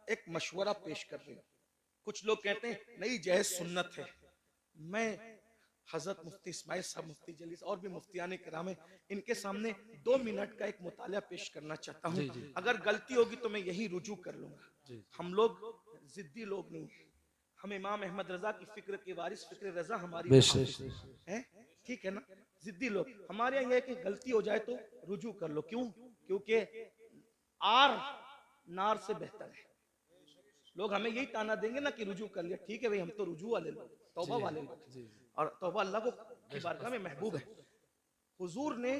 एक मशवरा पेश कर रही हूँ। कुछ लोग कहते हैं नहीं जहेज सुन्नत है। मैं हजरत मुफ्ती इस्माइल साहब, मुफ्ती जलीस और भी मुफ्तियान किराम है, इनके सामने 2 मिनट का एक मुताला पेश करना चाहता हूँ। अगर गलती होगी तो मैं यही रुजू कर लूंगा। हम लोग जिद्दी लोग नहीं हैं। हम इमाम अहमद रजा की फिक्र के वारिस, फिक्र रजा हमारी है, ठीक है ना। जिद्दी लोग हमारे यहाँ यह कि गलती हो जाए तो रुजू कर लो। क्यों? क्योंकि आर नार से बेहतर है। लोग हमें यही ताना देंगे ना कि रुजू कर लिया। ठीक है भाई, हम तो रुजू वाले लोग, तौबा वाले लोग, और तौबा अल्लाह को की बारगाह में महबूब है। हुजूर ने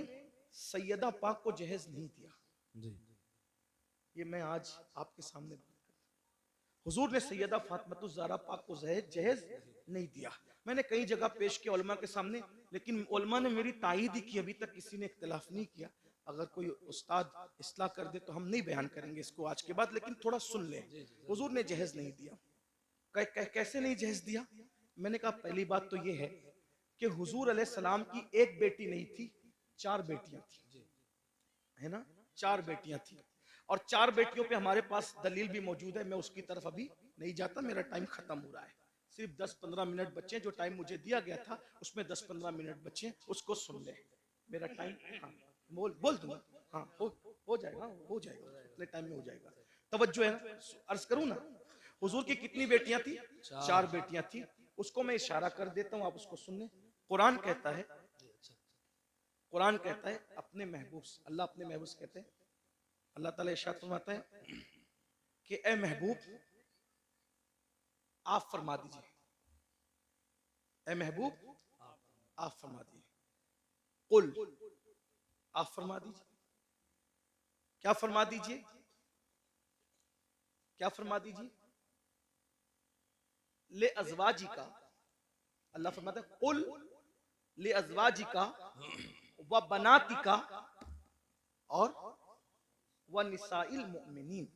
सैयदा पाक को जहेज नहीं दिया। ये मैं आज आपके सामने बात करता हूं। हुजूर ने सैयदा फातिमा ज़हरा पाक को जहेज नहीं दिया। मैंने कई जगह पेश किया उलमा के सामने, लेकिन उलमा ने मेरी तायीद ही की, अभी तक किसी ने इख्तिलाफ नहीं किया। अगर कोई उस्ताद इस्लाह कर दे तो हम नहीं बयान करेंगे इसको आज के बाद, लेकिन थोड़ा सुन ले। हुजूर ने जहेज नहीं दिया। कैसे नहीं जहेज दिया? मैंने कहा पहली बात तो ये है कि हुजूर अलैहिस्सलाम की एक बेटी नहीं थी, 4 बेटियां थी, है ना। 4 बेटियां थी, और 4 बेटियों पे हमारे पास दलील भी मौजूद है। मैं उसकी तरफ अभी नहीं जाता, मेरा टाइम खत्म हो रहा है। सिर्फ 10-15 मिनट बचे, जो टाइम मुझे दिया गया था उसमें 10-15 मिनट बचे, उसको सुन ले। मेरा टाइम, हाँ बोल दूंगा, हाँ हो जाएगा, हो जाएगा, इतने टाइम में हो जाएगा। तवज्जो है ना, अर्ज करूं ना। हुजूर की कितनी बेटियां थी? 4 बेटियां थी। उसको मैं इशारा कर देता हूं, आप उसको सुन ले। कुरान कहता है, कुरान कहता है अपने महबूब, अल्लाह अपने महबूब से कहते हैं, अल्लाह ताला इरशाद फरमाता है कि ए महबूब आप फरमा दीजिए, ए महबूब आप फरमा दीजिए, कुल आप फरमा दीजिए। क्या फरमा दीजिए? क्या फरमा दीजिए? ले अज़वाजी का, अल्लाह फरमाता है कुल ले अज़वाजी का व बनाती का और व निसाइल मुमिनीन।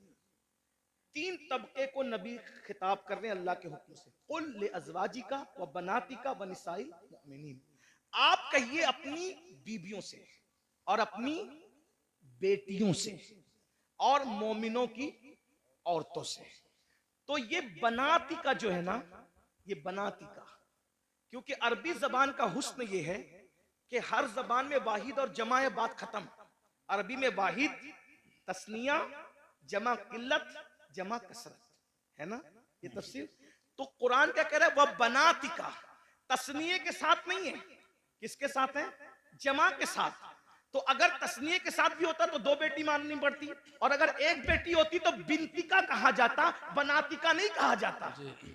3 तबके को नबी खिताब कर रहे हैं अल्लाह के हुक्म से। कुल ले अज़वाजी का व बनाती का व निसाइल मुमिनीन। आप कहिए अपनी बीबियों से और अपनी बेटियों से और मोमिनों की औरतों से। तो ये बनाती का जो है ना, ये बनाती का, क्योंकि अरबी जबान का हुस्न ये है कि हर जबान में वाहिद और जमा है, बात खत्म। अरबी में वाहिद तस्निया, जमा किल्लत, जमा कसरत, है ना ये तफसीर। तो कुरान क्या कह रहा है? वह बनाती का, तस्निये के साथ नहीं है, किसके साथ है? जमा के साथ। तो अगर तस्निये के साथ भी होता तो 2 बेटी माननी पड़ती, और अगर एक बेटी होती तो बिनती का कहा जाता, बनाती का नहीं कहा जाता,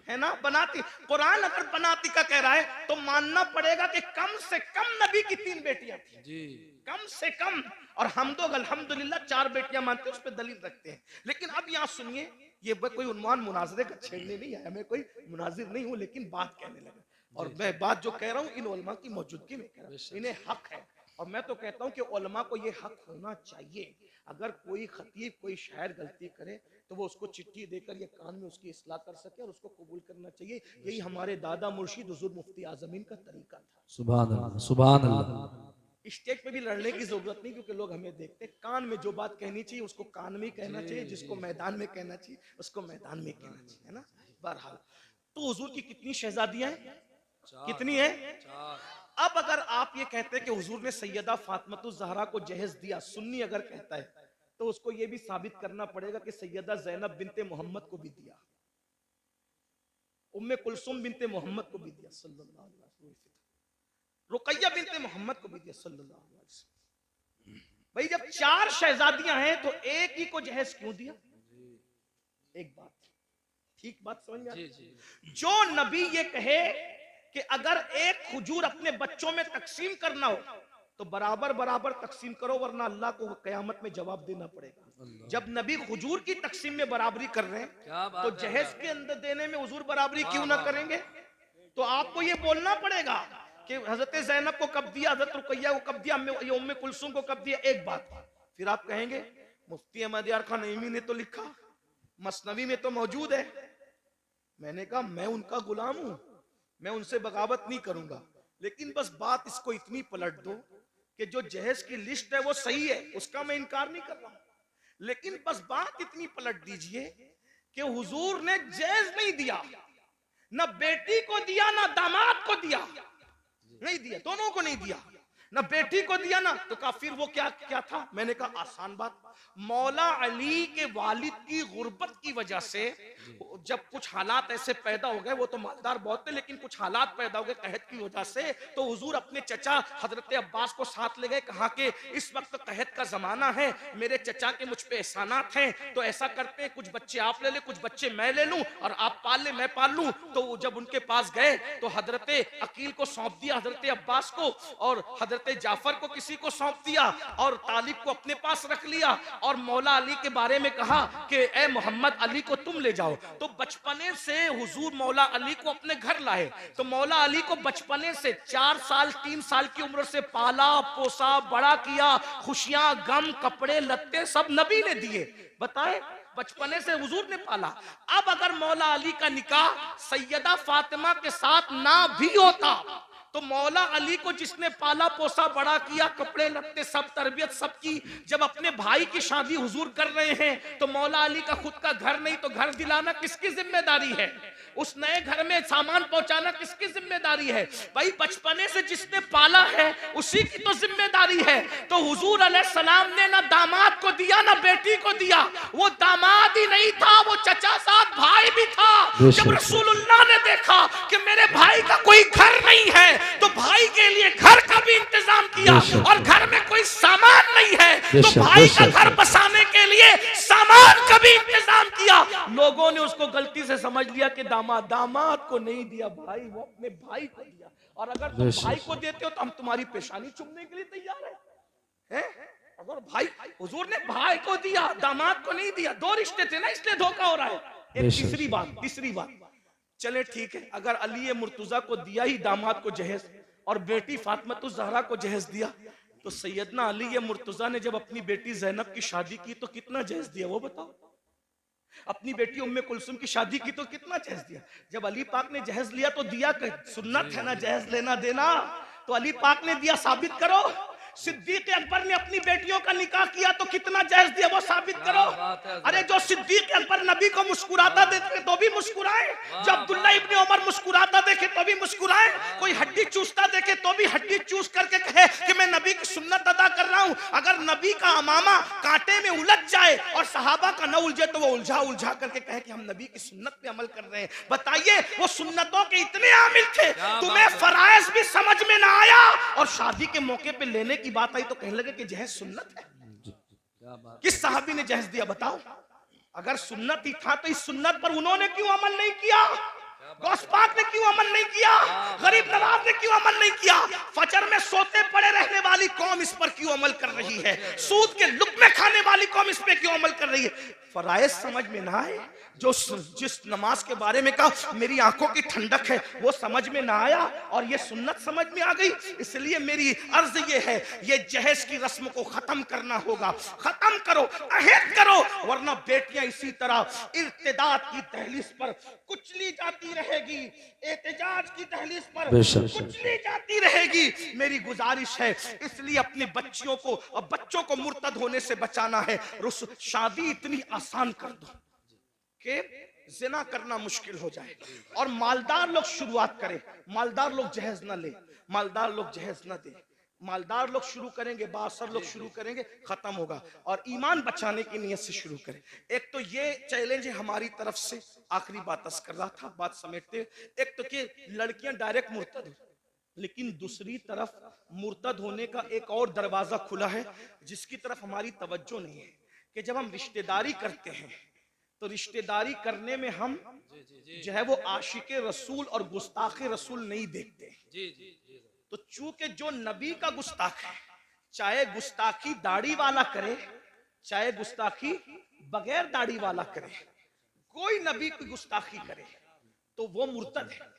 है ना। बनाती, कुरान अगर बनाती का कह रहा है तो मानना पड़ेगा कि कम से कम नबी की 3 बेटियां थी, कम से कम। और हम तो अल्हम्दुलिल्लाह 4 बेटियां मानते हैं, उस पर दलील रखते हैं। लेकिन अब यहाँ सुनिए, ये कोई उन्वान मुनाजरे का छेड़ने नहीं है, मैं कोई मुनाजिर नहीं हूं, लेकिन बात कहने लगा। और मैं बात जो कह रहा हूँ इन उलमा की मौजूदगी में कह रहा हूं, इन्हें हक है। और मैं तो कहता हूं कि उलमा को ये हक होना चाहिए, अगर कोई खतीब, कोई शायर गलती करे तो वो उसको चिट्ठी देकर ये कान में उसकी इस्लाह कर सके और उसको कबूल करना चाहिए। यही हमारे दादा मुर्शिद हुजूर मुफ्ती आजमीन का तरीका था। सुभान अल्लाह, सुभान अल्लाह। स्टेज पे भी लड़ने की जरूरत नहीं, क्योंकि लोग हमें देखते। कान में जो बात कहनी चाहिए उसको कान में ही कहना चाहिए, जिसको मैदान में कहना चाहिए उसको मैदान में कहना चाहिए, है ना। बहरहाल, तो हुजूर की कितनी शहजादियां हैं? कितनी है? अब अगर आप ये कहते हैं कि हुजूर ने सैयदा फातिमा ज़हरा को जहेज दिया, सुन्नी अगर कहता है, तो उसको ये भी साबित करना पड़ेगा कि सैयदा ज़ैनब बिनते मोहम्मद को भी दिया, उम्मे कुलसुम बिनते मोहम्मद को भी दिया सल्लल्लाहु अलैहि वसल्लम, रुकैया बिनते मोहम्मद को भी दिया सल्लल्लाहु अलैहि वसल्लम। भाई जब 4 शहजादियां हैं तो एक ही को जहेज क्यों दिया? एक बात, ठीक बात समझ में आती? जो नबी ये कहे कि अगर एक खजूर अपने बच्चों में तकसीम करना हो तो बराबर बराबर तकसीम करो, वरना अल्लाह को कयामत में जवाब देना पड़ेगा। जब नबी खजूर की तकसीम में बराबरी कर रहे हैं तो जहेज के अंदर देने में हुजूर बराबरी क्यों ना करेंगे? तो आपको ये बोलना पड़ेगा कि हजरत ज़ैनब को कब दिया, हजरत रुकैया को कब दिया, ये उम्मे कुलसुम को कब दिया। एक बात, फिर आप कहेंगे मुफ्ती अहमद यार खान नईमी ने तो लिखा, मसनवी में तो मौजूद है। मैंने कहा मैं उनका गुलाम हूं, मैं उनसे बगावत नहीं करूंगा, लेकिन बस बात इसको इतनी पलट दो कि जो जहेज की लिस्ट है वो सही है, उसका मैं इनकार नहीं कर रहा हूं, लेकिन बस बात इतनी पलट दीजिए कि हुजूर ने जहेज नहीं दिया, ना बेटी को दिया ना दामाद को दिया, नहीं दिया, दोनों को नहीं दिया, ना बेटी को दिया ना। तो कहा फिर वो क्या क्या था? मैंने कहा आसान बात, मौला अली के वालिद की गुर्बत की वजह से जब कुछ हालात ऐसे पैदा हो गए, वो तो मालदार बहुत थे लेकिन कुछ हालात पैदा हो गए कहत की वजह से, तो हुजूर अपने चचा हजरत अब्बास को साथ ले गए। कहा कि इस वक्त कहत का जमाना है, मेरे चचा के मुझ पे एहसानात हैं, तो ऐसा करते हैं कुछ बच्चे आप ले ले, कुछ बच्चे मैं ले लूं, और आप पाल ले मैं पाल लूं। तो जब उनके पास गए तो हजरत अकील को सौंप दिया हजरत अब्बास को, और हजरत जाफर को किसी को सौंप दिया, और तालिब को अपने पास रख लिया, और मौला अली के बारे में कहा कि ए मोहम्मद, अली को तुम ले जाओ। तो बचपने से हुजूर मौला अली को अपने घर लाए। तो मौला अली को बचपने से 4 साल 3 साल की उम्र से पाला पोसा बड़ा किया, खुशियां गम कपड़े लत्ते सब नबी ने दिए। बताए, बचपने से हुजूर ने पाला। अब अगर मौला अली का निकाह सैयदा फातिमा के साथ ना भी होता, तो मौला अली को जिसने पाला पोसा बड़ा किया, कपड़े लत्ते सब तरबियत सबकी, जब अपने भाई की शादी हुजूर कर रहे हैं, तो मौला अली का खुद का घर नहीं, तो घर दिलाना किसकी जिम्मेदारी है? उस नए घर में सामान पहुंचाना किसकी जिम्मेदारी है? भाई बचपने से जिसने पाला है उसी की तो जिम्मेदारी है। तो हुजूर अलैहिस्सलाम ने ना दामाद को दिया ना बेटी को दिया, वो दामाद ही नहीं था, वो चचा साथ भाई भी था। जब रसूलुल्लाह ने देखा कि मेरे भाई का कोई घर नहीं है, तो भाई के लिए घर का भी इंतजाम किया, और घर में कोई सामान नहीं है तो भाई का घर बसाने के लिए सामान का भी इंतजाम किया। लोगों ने उसको गलती से समझ लिया कि दामाद को नहीं दिया भाई, वो अपने भाई को दिया, और अगर तुम भाई को देते हो तो हम तुम्हारी पेशानी चूमने के लिए तैयार हैं। अगर भाई, हुजूर ने भाई को दिया दामाद को नहीं दिया, 2 रिश्ते थे ना, इसलिए धोखा हो रहा है। एक तीसरी बात, चले ठीक है, अगर अली मुर्तजा को दिया ही दामाद को जहेज, और बेटी फातिमा ज़हरा को जहेज दिया, तो सैयदना अली मुर्तजा ने जब अपनी बेटी ज़ैनब की शादी की तो कितना जहेज दिया वो बताओ? अपनी बेटी उम्मे कुलसुम की शादी की तो कितना जहेज दिया? जब अली पाक ने जहेज लिया तो दिया, सुन्नत है ना जहेज लेना देना, तो अली पाक ने दिया, साबित करो। सिद्दीक अकबर ने अपनी बेटियों का निकाह किया तो कितना जहेज दिया वो साबित करो। अरे जो सिद्दीक अकबर नबी को मुस्कुराता देखे तो भी मुस्कुराए, जब अब्दुल्ला इब्ने उमर मुस्कुराता देखे तो भी मुस्कुराए, कोई हड्डी चूसता देखे तो भी हड्डी चूस करके कहे कि मैं नबी की सुन्नत अदा कर रहा हूं। अगर नबी का अमामा कांटे में उलझ जाए और सहाबा का न उलझे तो वो उलझा करके कहे कि हम नबी की सुन्नत पे अमल कर रहे हैं। बताइए, वो सुन्नतों के इतने आमिल थे, तुम्हें फराइज भी समझ में ना आया, और शादी के मौके पे लेने की बात आई तो कहने लगे कि जहेज सुन्नत है। किस सहाबी ने जहेज दिया बताओ? अगर सुन्नत ही था तो इस सुन्नत पर उन्होंने क्यों अमल नहीं किया? गौस पाक ने क्यों अमल नहीं किया? गरीब नवाज ने क्यों अमल नहीं किया? फजर में सोते पड़े रहने वाली कौम इस पर क्यों अमल कर रही है? सूद के लुक़्मे खाने वाली कौम इस पे क्यों अमल कर रही है? फराइज समझ में ना आए, जो जिस नमाज के बारे में कहा मेरी आंखों की ठंडक है वो समझ में ना आया, और ये सुन्नत समझ में आ गई। इसलिए मेरी अर्ज ये है, ये जहेज की रस्म को खत्म करना होगा, खत्म करो, अहद करो, वरना बेटियां इसी तरह इर्तिदाद की दहलीज पर कुचली जाती रहेगी, एहतजाज की दहलीज पर कुचली जाती रहेगी। मेरी गुजारिश है, इसलिए अपने बच्चियों को और बच्चों को मुर्तद होने से बचाना है। शादी इतनी आसान कर दो कि जिना करना मुश्किल हो जाए, और मालदार लोग शुरुआत करें, मालदार लोग जहेज न ले, मालदार लोग जहेज न दे, मालदार लोग शुरू करेंगे, बासर लोग शुरू करेंगे, खत्म होगा। और ईमान बचाने की नीयत से शुरू करें। एक तो ये चैलेंज है हमारी तरफ से, आखिरी बात अर्ज कर रहा था बात समेटते, एक तो कि लड़कियां डायरेक्ट मुर्तद हो, लेकिन दूसरी तरफ मुर्तद होने का एक और दरवाजा खुला है जिसकी तरफ हमारी तवज्जो नहीं है, कि जब हम रिश्तेदारी करते हैं तो रिश्तेदारी करने में हम जो है वो आशिके रसूल और गुस्ताखे रसूल नहीं देखते। तो चूंकि जो नबी का गुस्ताख है, चाहे गुस्ताखी दाढ़ी वाला करे चाहे गुस्ताखी बगैर दाढ़ी वाला करे, कोई नबी की गुस्ताखी करे तो वो मुर्तद है।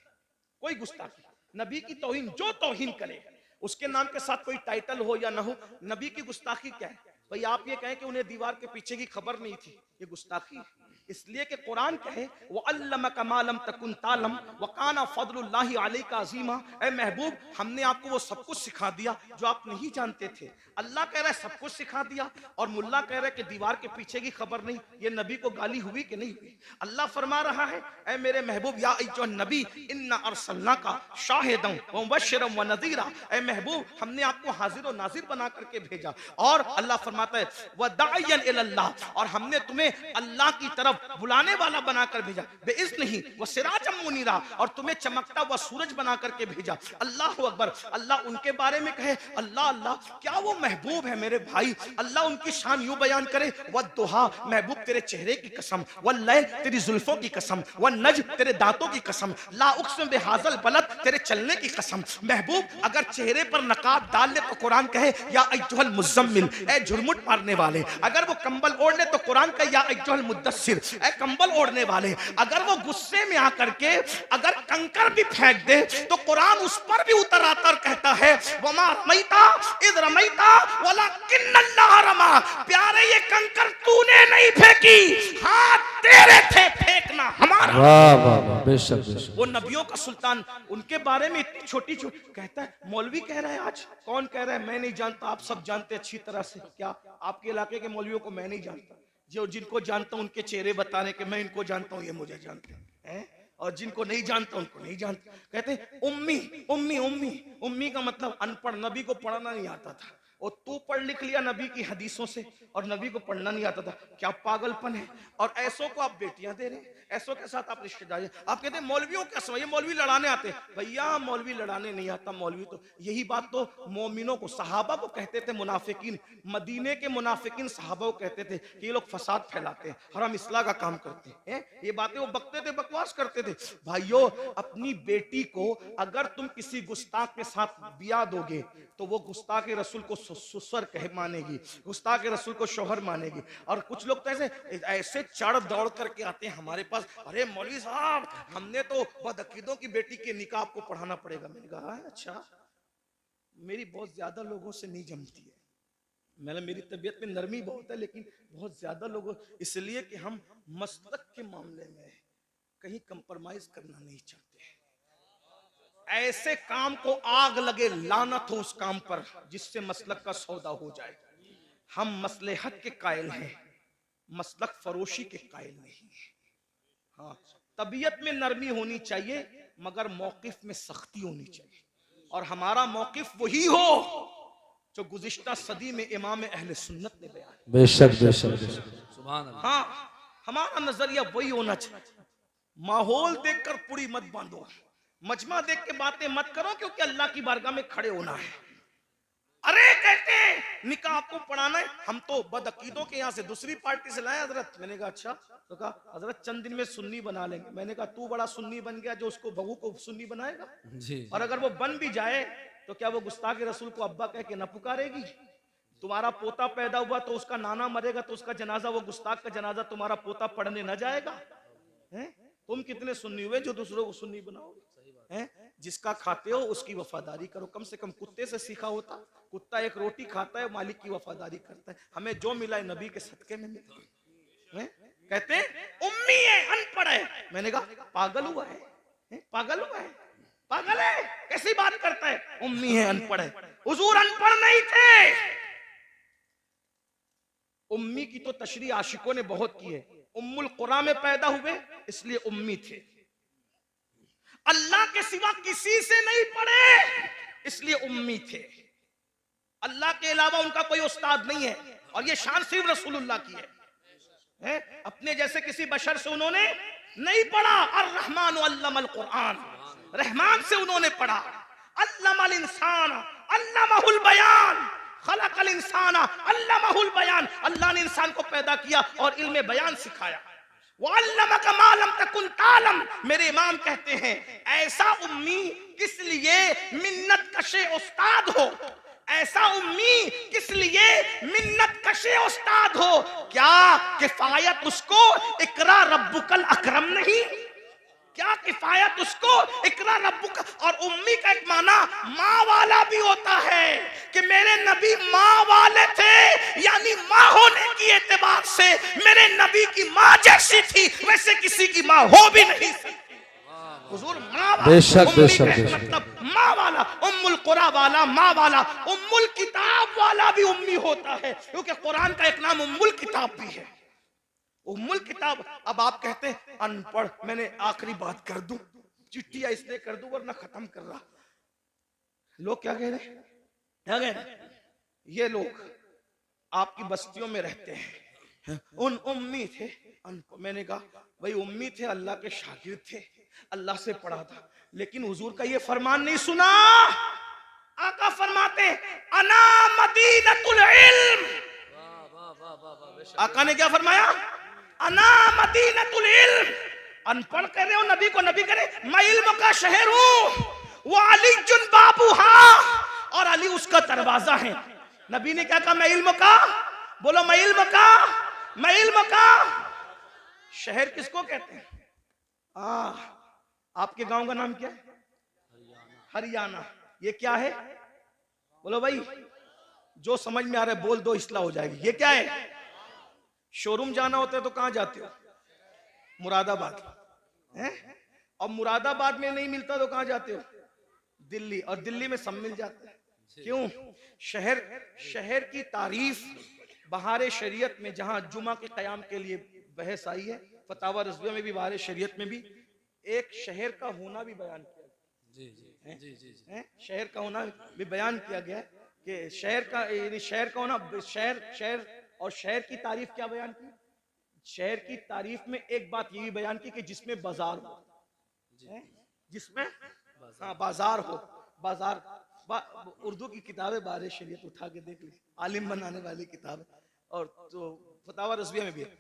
कोई गुस्ताखी, नबी की तौहीन, जो तौहीन करे उसके नाम के साथ कोई टाइटल हो या ना हो, नबी की गुस्ताखी क्या है? भाई आप ये कहें कि उन्हें दीवार के पीछे की खबर नहीं थी, ये गुस्ताखी। इसलिए कि कुरान कहे वो अल्लमका मा लम तकुन तालम व काना फदलुल्लाहि अलैका अज़ीमा। ए महबूब, हमने आपको वो सब कुछ सिखा दिया जो आप नहीं जानते थे। अल्लाह कह रहा है सब कुछ सिखा दिया, और मुल्ला कह रहा है कि दीवार के पीछे की खबर नहीं। ये नबी को गाली हुई कि नहीं हुई? अल्लाह फरमा रहा है, ए मेरे महबूब, या अय्युहन नबी इन्ना अर्सलनाका शाहिदन व मुबश्शिरन व नज़ीरा। ए महबूब, हमने आपको हाजिर और नाजिर बना करके भेजा। और अल्लाह फरमाता है व दाइयन इलल्लाह, और हमने तुम्हें अल्लाह की तरफ बुलाने वाला बनाकर भेजा। बेइज़्निही व सिराजम मुनीरा, और तुम्हें चमकता हुआ सूरज बना करके भेजा। अल्लाह अकबर। अल्लाह उनके बारे में कहे, अल्लाह अल्लाह, क्या वो महबूब है मेरे भाई? अल्लाह उनकी शान यूं बयान करे, वद्दुहा, महबूब तेरे चेहरे की कसम, वल्लैल, तेरी जुल्फों की कसम, वन्नज्म, तेरे दांतों की कसम, ला उक़सिम बिहाज़ल बलद, तेरे चलने की कसम। महबूब अगर चेहरे पर नकाब डाल ले तो कुरान कहे या अय्युहल मुज़म्मिल, ए झुरमुट मारने वाले। अगर वो कंबल ओढ़ ले तो कुरान कहे या अय्युहल मुद्दस्सिर, ए कंबल ओढ़ने वाले। अगर वो गुस्से में आकर के अगर कंकर भी फेंक दे तो कुरान उस पर भी उतर आता और कहता है वमा रमैता इज़ रमैता वलाकिन्नल्लाह रमा। प्यारे, ये कंकर तूने नहीं फेंकी, हाथ तेरे थे, फेंकना हमारा। वाह वाह वाह, बेशक बेशक। वो नबियों का सुल्तान, उनके बारे में इतनी छोटी छोटी कहता है। मौलवी कह रहा है, आज कौन कह रहा है मैं नहीं जानता? आप सब जानते अच्छी तरह से। क्या आपके इलाके के मौलवियों को मैं नहीं जानता? जो जिनको जानता हूं उनके चेहरे बताने के मैं इनको जानता हूं, ये मुझे जानते हैं, और जिनको नहीं जानता उनको नहीं जानता। कहते हैं उम्मी उम्मी उम्मी। उम्मी का मतलब अनपढ़, नबी को पढ़ना नहीं आता था। और तू पढ़ लिख लिया नबी की हदीसों से, और नबी को पढ़ना नहीं आता था। क्या पागलपन है? और ऐसों को आप बेटियां दे रहे हैं, ऐसों के साथ आप रिश्तेदारी। आप कहते हैं मौलवियों का समय, ये मौलवी लड़ाने आते हैं। भैया मौलवी लड़ाने नहीं आता। मौलवी तो यही बात तो मोमिनों को, सहाबा को कहते थे मुनाफिकीन। मदीने के मुनाफिकीन सहाबा को कहते थे कि ये लोग फसाद फैलाते हैं और हम इस्लाह का काम करते हैं। ये बातें वो बकते थे, बकवास करते थे। भाइयों, अपनी बेटी को अगर तुम किसी गुस्ताख के साथ बिया दोगे तो वो गुस्ताख रसूल को ससुर कहे मानेगी, गुस्ताख रसूल को शौहर मानेगी। और कुछ लोग तो ऐसे चढ़ दौड़ करके आते हैं हमारे पास, अरे मौलवी साहब हमने तो बदअकीदों की बेटी के निकाह आपको पढ़ाना पड़ेगा। मैंने कहा अच्छा, मेरी बहुत ज्यादा लोगों से नहीं जमती है। मेरी तबीयत में नरमी बहुत है, लेकिन बहुत ज्यादा लोगों, इसलिए कि हम मसलक के मामले में कहीं कंप्रोमाइज करना नहीं चाहते। ऐसे काम को आग लगे, लानत हो उस काम पर जिससे मसलक का सौदा हो जाए। हम मसलहत के कायल हैं, मसलक फरोशी के कायल नहीं है। हाँ, तबीयत में नरमी होनी चाहिए मगर मौकिफ में सख्ती होनी चाहिए। और हमारा मौकिफ वही हो जो गुज़िश्ता सदी में इमाम अहले सुन्नत ने बयान। बेशक बेशक बेशक, सुभान अल्लाह। हाँ, हमारा नजरिया वही होना चाहिए। माहौल देखकर पूरी मत बांधो, मजमा देख के बातें मत करो, क्योंकि अल्लाह की बारगाह में खड़े होना है। अरे कहते हैं निकाह आपको पढ़ाना है, हम तो बदअकीदों के यहाँ से दूसरी पार्टी से लाए हजरत। मैंने कहा अच्छा, तो कहा हजरत चंद दिन में सुन्नी बना लेंगे। मैंने कहा तू बड़ा सुन्नी बन गया जो उसको बहू को सुन्नी बनाएगा जी। और अगर वो बन भी जाए तो क्या वो गुस्ताख रसूल को अब्बा कह के न पुकारेगी? तुम्हारा पोता पैदा हुआ तो उसका नाना मरेगा तो उसका जनाजा, वो गुस्ताख का जनाजा तुम्हारा पोता पढ़ने न जाएगा? हैं? तुम कितने सुन्नी हुए जो दूसरों को सुन्नी बनाओगे? हैं? जिसका खाते हो उसकी वफादारी करो। कम से कम कुत्ते से सीखा होता। कुत्ता एक रोटी खाता है, मालिक की वफादारी करता है। हमें जो मिला है नबी के सदके में मिला है। कहते हैं उम्मी है, अनपढ़ है। मैंने कहा पागल हुआ है, पागल हुआ है, पागल है, कैसी बात करता है? उम्मी है, अनपढ़ है। हुजूर अनपढ़ नहीं थे। उम्मी की तो तशरीह आशिकों ने बहुत की है। उम्मुल कुरा में पैदा हुए इसलिए उम्मी थे। अल्लाह के सिवा किसी से नहीं पढ़े इसलिए उम्मी थे। अल्लाह के अलावा उनका कोई उस्ताद नहीं है, और ये शान सिर्फ रसूलुल्लाह की है। अपने जैसे किसी बशर से उन्होंने नहीं पढ़ा। अर्रहमान अल्लमल कुरान, रहमान से उन्होंने पढ़ा। अल्लमल इंसान अल्लमहुल बयान, खलकल इंसान अल्लमहुल बयान। अल्लाह ने इंसान को पैदा किया और इल्मे बयान सिखाया। वअल्लमका मा लम तकुन तालम। मेरे इमाम कहते हैं ऐसा उम्मी किस लिए मिन्नत कशे उस्ताद हो, ऐसा उम्मी किस लिए मिन्नत कशे उस्ताद हो। क्या किफायत उसको इकरा रब्बुकल अकरम नहीं? क्या किफायत उसको, इकरा रब्बुका। और उम्मी का एक माना माँ वाला भी होता है कि मेरे नबी माँ वाले थे, यानी माँ होने की एतबार से मेरे नबी की माँ जैसी थी, वैसे किसी की माँ हो भी नहीं सकती। हुजूर माँ वाला, बेशक बेशक मतलब माँ वाला, उम्मुल कुरा वाला, माँ वाला, उम्मुल किताब वाला भी उम्मी होता है, क्योंकि कुरान का एक नाम उम्मुल किताब भी है, उम्मुल किताब। अब आप कहते हैं अनपढ़, मैंने आखिरी बात कर दूं, चिट्ठियां इसलिए कर दूं वरना खत्म कर रहा। लोग क्या कह रहे हैं, क्या कह रहे हैं? ये लोग आपकी बस्तियों में रहते हैं, उन उम्मी थे, मैंने कहा भाई उम्मी थे, अल्लाह के शागिर्द थे, अल्लाह से पढ़ा था, लेकिन हुजूर का ये फरमान नहीं सुना। आका फरमाते अना मदीनतुल इल्म, आका ने क्या फरमाया, अना मदीनतुल इल्म। अनपढ़ कह रहे हो नबी को, नबी करे मैं इल्म का शहर हूं, वो अली जुन बाबू, हाँ, और अली उसका दरवाजा है। नबी ने क्या कहा, मैं इल्म का, बोलो मैं इल्म का, मैं इल्म का शहर किसको कहते हैं? आपके गांव का नाम क्या है? हरियाणा। ये क्या है? बोलो भाई, जो समझ में आ रहा है बोल दो, इस्लाह हो जाएगी। ये क्या है? शोरूम जाना होता है तो कहां जाते हो? मुरादाबाद है? और मुरादाबाद में नहीं मिलता तो कहां जाते हो? दिल्ली। और दिल्ली में सब मिल जाता है। क्यों? शहर की तारीफ बहार शरीयत में, जहां जुमा के कयाम के लिए बहस आई है, फतावा रज़विया में भी, बहार शरीयत में भी एक शहर का होना भी बयान किया गया। जी। शहर का होना भी बयान किया गया है कि शहर का, यानी शहर का होना, शहर और शहर की तारीफ क्या बयान की? शहर की तारीफ में एक बात ये भी बयान की कि जिसमें बाजार हो, जिसमें बाजार हो। बाजार उर्दू की किताब है, बारे शरीयत उठा के देख ली, आलिम बनाने वाली किताब है। और तो फतावा रज़विया में भी है,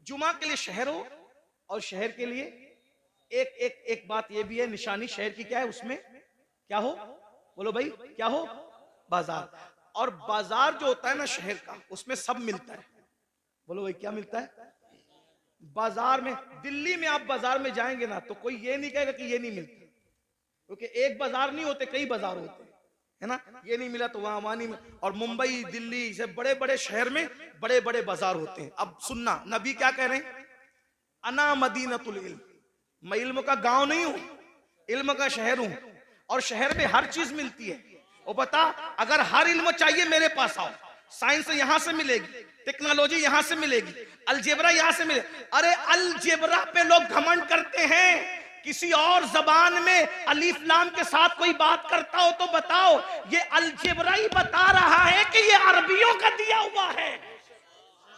जुमा के लिए शहर हो, और शहर के लिए एक बात ये भी है, निशानी शहर की क्या है, उसमें क्या हो? बोलो भाई, क्या हो? बाजार। और बाजार जो होता है ना शहर का, उसमें सब मिलता है। बोलो भाई, क्या मिलता है? बाजार में, दिल्ली में आप बाजार में जाएंगे ना तो कोई ये नहीं कहेगा कि ये नहीं मिलता, क्योंकि एक बाजार नहीं होते, कई बाजार होते हैं, है ना? ये नहीं मिला तो वहां नहीं मिला। और मुंबई, दिल्ली से बड़े बड़े शहर में बड़े बड़े बाजार होते हैं। अब सुनना, नबी क्या कह रहे हैं, अना मदीनतुल इल्म, मैं इल्म का गांव नहीं हूं, इल्म का शहर हूं, और शहर में हर चीज मिलती है। वो बता, अगर हर इल्म चाहिए मेरे पास आओ, साइंस यहां से मिलेगी, टेक्नोलॉजी यहां से मिलेगी, अलजेब्रा यहां से मिले। अरे अलजेब्रा पे लोग घमंड करते हैं, किसी और जबान में अलीफ लाम के साथ कोई बात करता हो तो बताओ, ये अलजेब्रा ही बता रहा है कि ये अरबियों का दिया हुआ है,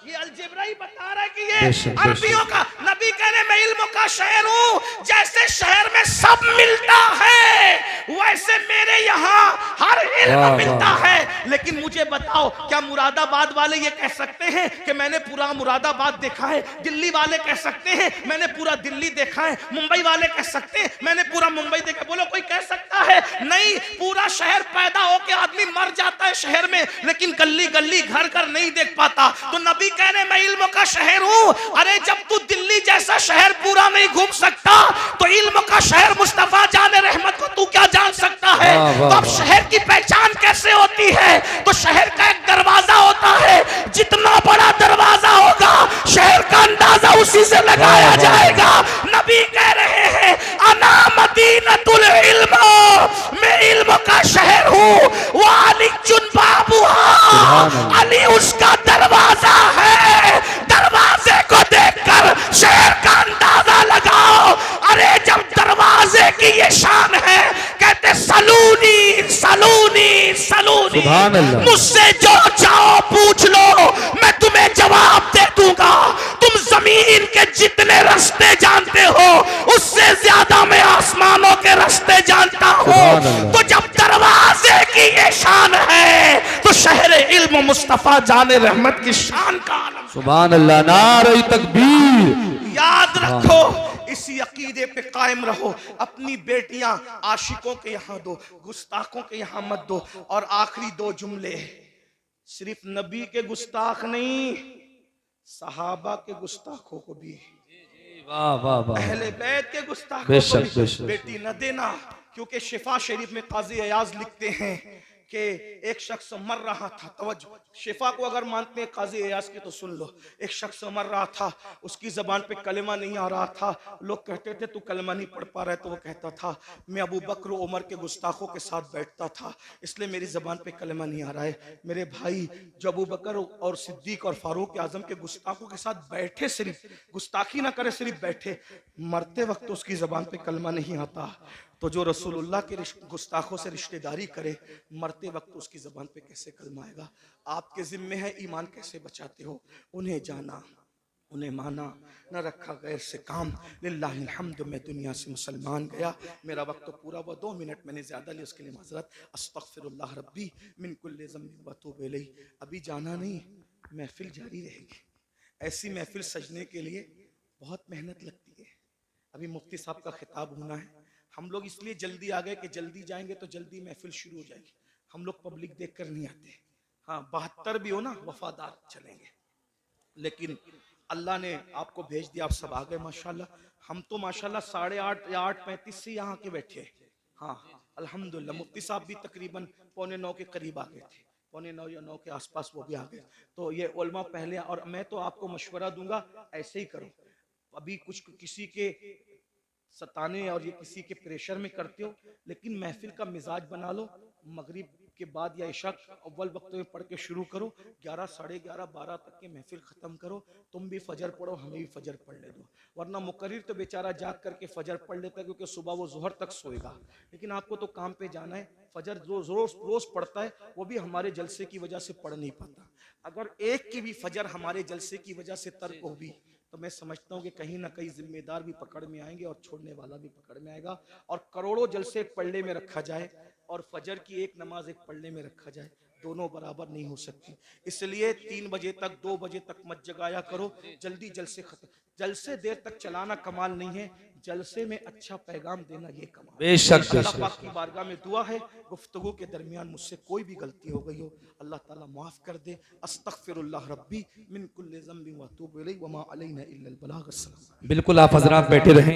ये अलजेब्रा ही बता रहा है कि ये अरबियों का। नबी कहने मैं इल्म का शहर हूं, जैसे शहर में सब मिलता है वैसे मेरे यहाँ हर इल्म मिलता है। लेकिन मुझे बताओ, क्या मुरादाबाद वाले ये कह सकते हैं कि मैंने पूरा मुरादाबाद देखा है? दिल्ली वाले कह सकते हैं मैंने पूरा दिल्ली देखा है? मुंबई वाले कह सकते हैं मैंने पूरा मुंबई देखा? बोलो कोई कह सकता है? नहीं। पूरा शहर पैदा होके आदमी मर जाता है शहर में, लेकिन गली गली घर घर नहीं देख पाता। तो नबी कहने मैं इल्म का शहर हूं। अरे जब तू दिल्ली जैसा शहर पूरा नहीं घूम सकता तो इल्म का शहर मुस्तफा जाने रहमत को तू क्या जान सकता है? तो अब शहर की पहचान कैसे होती है? तो शहर का एक दरवाजा होता है, जितना बड़ा दरवाजा होगा शहर का अंदाजा उसी से लगाया जाएगा। नबी कह रहे हैं अना मदीनतुल इल्म, मैं इल्म का शहर हूं, वो अली चुन बाबूहा, अली उसका दरवाजा है। दरवाजे को देखकर शहर का अंदाजा लगाओ। अरे जब दरवाजे की ये शान है, कहते सलूनी सलूनी सलूनी, मुझसे जो चाहो पूछ लो मैं तुम्हें जवाब दे दूंगा। तुम जमीन के जितने रास्ते जानते हो उससे ज्यादा मैं आसमानों के रास्ते जानता हूँ। तो जब दरवाजे की ये शान है तो शहर इल्म मुस्तफा जाने रहमत की शान का आलम। सुभान अल्लाह, नारे तकबीर। याद रखो, इसी अकीदे पे कायम रहो। अपनी बेटियां आशिकों के यहाँ दो, गुस्ताखों के यहाँ मत दो। और आखिरी दो जुमले, सिर्फ नबी के गुस्ताख नहीं, सहाबा के गुस्ताखों को भी। वाह वाह वाह अहले बैत के गुस्ताखों को बेशक, भी बेशक। बेटी न देना। क्योंकि शिफा शरीफ में काजी अयाज लिखते हैं कि एक शख्स मर रहा था, तवज्जो, शिफा को अगर मानते हैं काजी अयाज की तो सुन लो। एक शख्स मर रहा था, उसकी जबान पे कलमा नहीं आ रहा था। लोग कहते थे तू कलमा नहीं पढ़ पा रहा है, तो वो कहता था मैं अबू बकर उमर के गुस्ताखों के साथ बैठता था, इसलिए मेरी जबान पे कलमा नहीं आ रहा है। मेरे भाई, जो अबू बकर और सिद्दीक और फारूक आजम के गुस्ताखों के साथ बैठे, सिर्फ गुस्ताखी ना करे, सिर्फ बैठे, मरते वक्त उसकी जबान पे कलमा नहीं आता, तो जो रसूलुल्लाह के गुस्ताखों से रिश्तेदारी करे, मरते वक्त उसकी जबान पे कैसे कलमा आएगा? आपके जिम्मे है ईमान कैसे बचाते हो। उन्हें जाना, उन्हें माना, न रखा गैर से काम। लिल्लाहिल हम्द, मैं दुनिया से मुसलमान गया। मेरा वक्त तो पूरा हुआ, 2 मिनट मैंने ज्यादा लिया, उसके लिए माजरत। अस्तगफिरुल्लाह रब्बी मिन कुल्लि ज़ंबिन व तूबु इलैह। अभी जाना नहीं, महफिल जारी रहेगी। ऐसी महफिल सजने के लिए बहुत मेहनत लगती है। अभी मुफ्ती साहब का खिताब होना है, हम लोग इसलिए जल्दी आ गए कि जल्दी जाएंगे तो जल्दी महफिल शुरू हो जाएगी। हम लोग पब्लिक देख कर नहीं आते। हाँ, 72 भी हो ना, वफादार चलेंगे। लेकिन अल्लाह ने आपको भेज दिया, आप सब आ गए माशाल्लाह। हम तो माशाल्लाह 8:30 या 8:35 से यहाँ के बैठे हैं। हाँ अल्हम्दुलिल्लाह, मुफ्ती साहब भी तकरीबन 8:45 के करीब आ गए थे, 8:45 या 9 के आसपास वो भी आ गए। तो ये उलमा पहले, और मैं तो आपको मशवरा दूंगा ऐसे ही करो। अभी कुछ किसी के सताने और ये किसी के प्रेशर में करते हो, लेकिन महफिल का मिजाज बना लो। मगरिब के बाद या इशा अव्वल वक्त में पढ़ के शुरू करो, 11, 11:30, 12 तक के महफिल ख़त्म करो। तुम भी फजर पढ़ो, हमें भी फजर पढ़ ले दो। वरना मुकर्रिर तो बेचारा जाग करके फजर पढ़ लेता है, क्योंकि सुबह वो जोहर तक सोएगा। लेकिन आपको तो काम पे जाना है। फजर रोज रोज रोज पढ़ता है, वो भी हमारे जलसे की वजह से पढ़ नहीं पाता। अगर एक की भी फजर हमारे जलसे की वजह से तर्क होगी, तो मैं समझता हूँ कि कहीं ना कहीं जिम्मेदार भी पकड़ में आएंगे और छोड़ने वाला भी पकड़ में आएगा। और करोड़ों जलसे एक पल्ले में रखा जाए और फजर की एक नमाज एक पल्ले में रखा जाए, दोनों बराबर नहीं हो सकती। इसलिए 3 बजे तक, 2 बजे तक मत जगाया करो, जल्दी जलसे खत्म। जलसे देर तक चलाना कमाल नहीं है, जलसे में अच्छा पैगाम देना ये कमाल। बेशक, अल्लाह बेशक। पाक की बारगाह में दुआ है, गुफ्तगू के दरमियान मुझसे कोई भी गलती हो गई हो, अल्लाह ताला माफ कर दे। अस्तगफिरुल्लाह रब्बी मिन कुल्लि ज़ंबिन व अतूबु इलैहि व मा अलैना इल्लल बलाग। अस्सलाम। बिल्कुल, आप हजरात बैठे रहें।